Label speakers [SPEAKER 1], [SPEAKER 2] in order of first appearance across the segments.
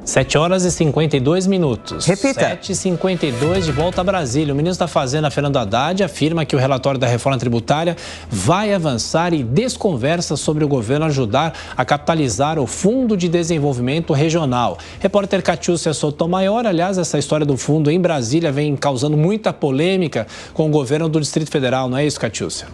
[SPEAKER 1] 7h52.
[SPEAKER 2] Repita.
[SPEAKER 1] 7h52, de volta a Brasília. O ministro da Fazenda, Fernando Haddad, afirma que o relatório da reforma tributária vai avançar e desconversa sobre o governo ajudar a capitalizar o Fundo de Desenvolvimento Regional. Repórter Catiúcia Sotomayor, aliás, essa história do fundo em Brasília vem causando muita polêmica com o governo do Distrito Federal, não é isso, Catiúcia?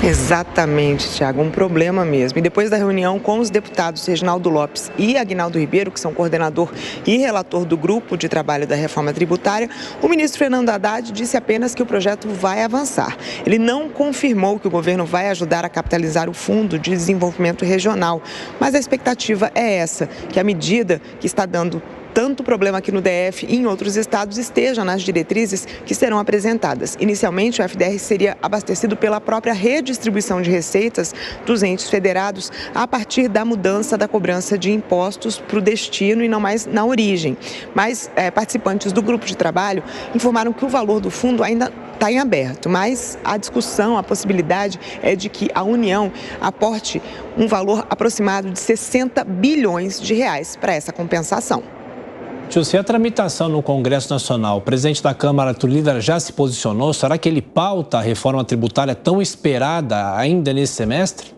[SPEAKER 2] Exatamente, Tiago, um problema mesmo. E depois da reunião com os deputados Reginaldo Lopes e Aguinaldo Ribeiro, que são coordenador e relator do grupo de trabalho da reforma tributária, o ministro Fernando Haddad disse apenas que o projeto vai avançar. Ele não confirmou que o governo vai ajudar a capitalizar o Fundo de Desenvolvimento Regional, mas a expectativa é essa, que a medida que está dando tanto problema aqui no DF e em outros estados esteja nas diretrizes que serão apresentadas. Inicialmente, o FDR seria abastecido pela própria redistribuição de receitas dos entes federados a partir da mudança da cobrança de impostos para o destino e não mais na origem. Mas participantes do grupo de trabalho informaram que o valor do fundo ainda está em aberto, mas a discussão, a possibilidade é de que a União aporte um valor aproximado de 60 bilhões de reais para essa compensação.
[SPEAKER 1] Se a tramitação no Congresso Nacional, o presidente da Câmara, Arthur Lira, já se posicionou, será que ele pauta a reforma tributária tão esperada ainda nesse semestre?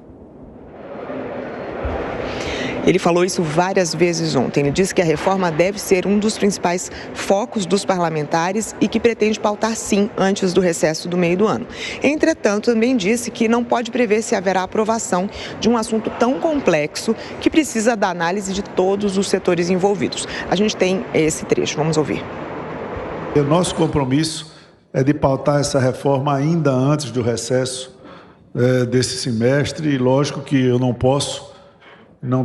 [SPEAKER 2] Ele falou isso várias vezes ontem. Ele disse que a reforma deve ser um dos principais focos dos parlamentares e que pretende pautar sim antes do recesso do meio do ano. Entretanto, também disse que não pode prever se haverá aprovação de um assunto tão complexo que precisa da análise de todos os setores envolvidos. A gente tem esse trecho, vamos ouvir.
[SPEAKER 3] O nosso compromisso é de pautar essa reforma ainda antes do recesso desse semestre e lógico que eu não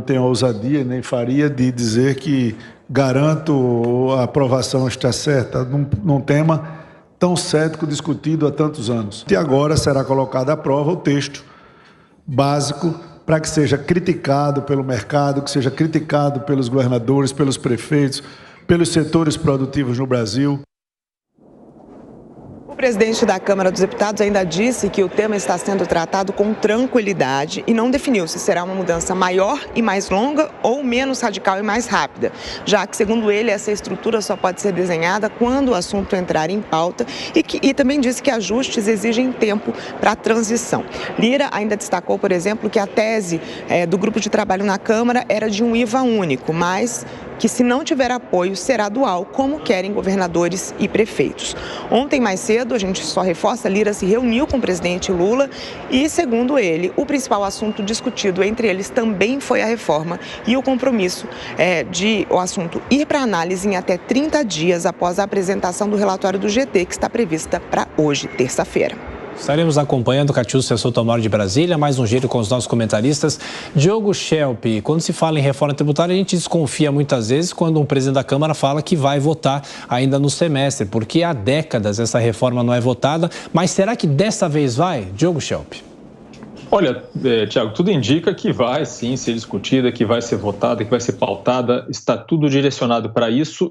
[SPEAKER 3] tenho ousadia nem faria de dizer que garanto a aprovação está certa num tema tão cético discutido há tantos anos. E agora será colocado à prova o texto básico para que seja criticado pelo mercado, que seja criticado pelos governadores, pelos prefeitos, pelos setores produtivos no Brasil.
[SPEAKER 2] O presidente da Câmara dos Deputados ainda disse que o tema está sendo tratado com tranquilidade e não definiu se será uma mudança maior e mais longa ou menos radical e mais rápida, já que, segundo ele, essa estrutura só pode ser desenhada quando o assunto entrar em pauta e também disse que ajustes exigem tempo para a transição. Lira ainda destacou, por exemplo, que a tese do grupo de trabalho na Câmara era de um IVA único, mas que se não tiver apoio será dual, como querem governadores e prefeitos. Ontem, mais cedo, a gente só reforça, Lira se reuniu com o presidente Lula e, segundo ele, o principal assunto discutido entre eles também foi a reforma e o compromisso de o assunto ir para análise em até 30 dias após a apresentação do relatório do GT, que está prevista para hoje, terça-feira.
[SPEAKER 1] Estaremos acompanhando Catiúcia Sotomayor de Brasília, mais um giro com os nossos comentaristas. Diogo Schelp, quando se fala em reforma tributária, a gente desconfia muitas vezes quando um presidente da Câmara fala que vai votar ainda no semestre, porque há décadas essa reforma não é votada. Mas será que dessa vez vai? Diogo Schelp.
[SPEAKER 4] Olha, Tiago, tudo indica que vai sim ser discutida, que vai ser votada, que vai ser pautada, está tudo direcionado para isso.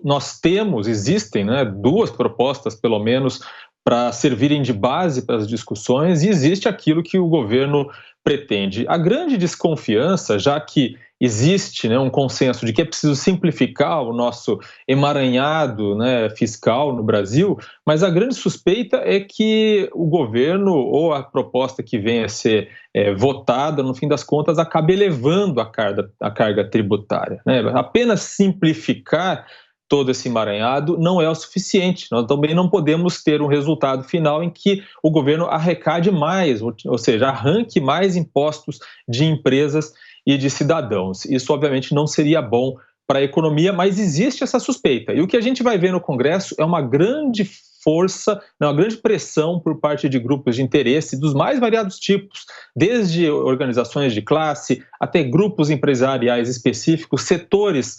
[SPEAKER 4] Existem duas propostas, pelo menos, para servirem de base para as discussões e existe aquilo que o governo pretende. A grande desconfiança, já que existe um consenso de que é preciso simplificar o nosso emaranhado fiscal no Brasil, mas a grande suspeita é que o governo ou a proposta que venha a ser votada, no fim das contas, acabe elevando a carga tributária. Apenas simplificar todo esse emaranhado não é o suficiente. Nós também não podemos ter um resultado final em que o governo arrecade mais, ou seja, arranque mais impostos de empresas e de cidadãos. Isso, obviamente, não seria bom para a economia, mas existe essa suspeita. E o que a gente vai ver no Congresso é uma grande força, uma grande pressão por parte de grupos de interesse dos mais variados tipos, desde organizações de classe até grupos empresariais específicos, setores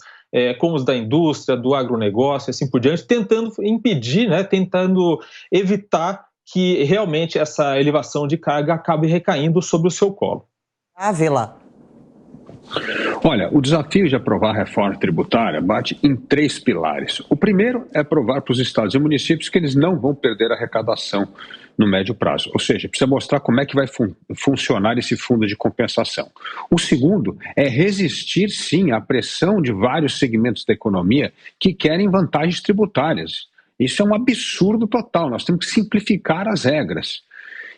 [SPEAKER 4] como os da indústria, do agronegócio, assim por diante, tentando impedir, tentando evitar que realmente essa elevação de carga acabe recaindo sobre o seu colo.
[SPEAKER 5] Ávila. Olha, o desafio de aprovar a reforma tributária bate em 3 pilares. O primeiro é provar para os estados e municípios que eles não vão perder a arrecadação no médio prazo. Ou seja, precisa mostrar como é que vai funcionar esse fundo de compensação. O segundo é resistir, sim, à pressão de vários segmentos da economia que querem vantagens tributárias. Isso é um absurdo total, nós temos que simplificar as regras.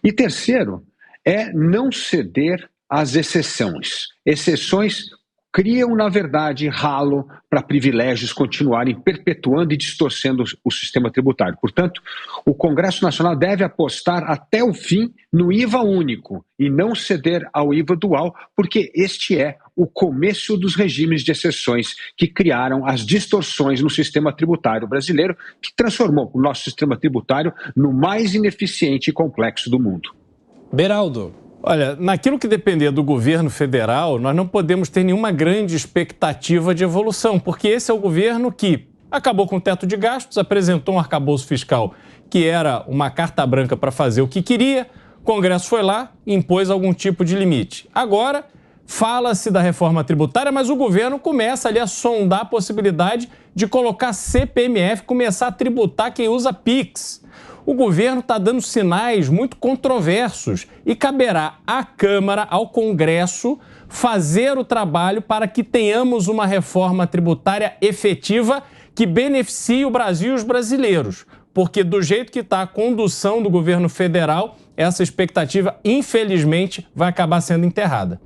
[SPEAKER 5] E terceiro é não ceder às exceções. Exceções criam, na verdade, ralo para privilégios continuarem perpetuando e distorcendo o sistema tributário. Portanto, o Congresso Nacional deve apostar até o fim no IVA único e não ceder ao IVA dual, porque este é o começo dos regimes de exceções que criaram as distorções no sistema tributário brasileiro, que transformou o nosso sistema tributário no mais ineficiente e complexo do mundo.
[SPEAKER 1] Beraldo.
[SPEAKER 6] Olha, naquilo que depender do governo federal, nós não podemos ter nenhuma grande expectativa de evolução, porque esse é o governo que acabou com o teto de gastos, apresentou um arcabouço fiscal que era uma carta branca para fazer o que queria, o Congresso foi lá e impôs algum tipo de limite. Agora, fala-se da reforma tributária, mas o governo começa ali a sondar a possibilidade de colocar CPMF, começar a tributar quem usa Pix. O governo está dando sinais muito controversos e caberá à Câmara, ao Congresso, fazer o trabalho para que tenhamos uma reforma tributária efetiva que beneficie o Brasil e os brasileiros. Porque do jeito que está a condução do governo federal, essa expectativa, infelizmente, vai acabar sendo enterrada.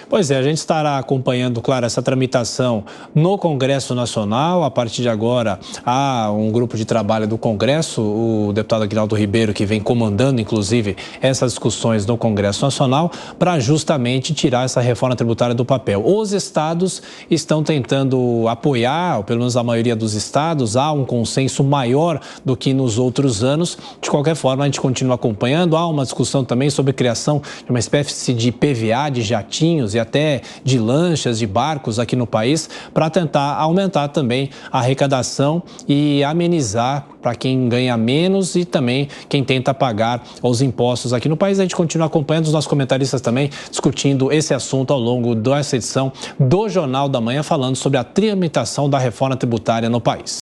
[SPEAKER 1] Pois é, a gente estará acompanhando, claro, essa tramitação no Congresso Nacional. A partir de agora, há um grupo de trabalho do Congresso, o deputado Aguinaldo Ribeiro, que vem comandando, inclusive, essas discussões no Congresso Nacional, para justamente tirar essa reforma tributária do papel. Os estados estão tentando apoiar, ou pelo menos a maioria dos estados, há um consenso maior do que nos outros anos. De qualquer forma, a gente continua acompanhando. Há uma discussão também sobre a criação de uma espécie de PVA, de jatinhos e até de lanchas, de barcos aqui no país, para tentar aumentar também a arrecadação e amenizar para quem ganha menos e também quem tenta pagar os impostos aqui no país. A gente continua acompanhando, os nossos comentaristas também discutindo esse assunto ao longo dessa edição do Jornal da Manhã, falando sobre a tramitação da reforma tributária no país.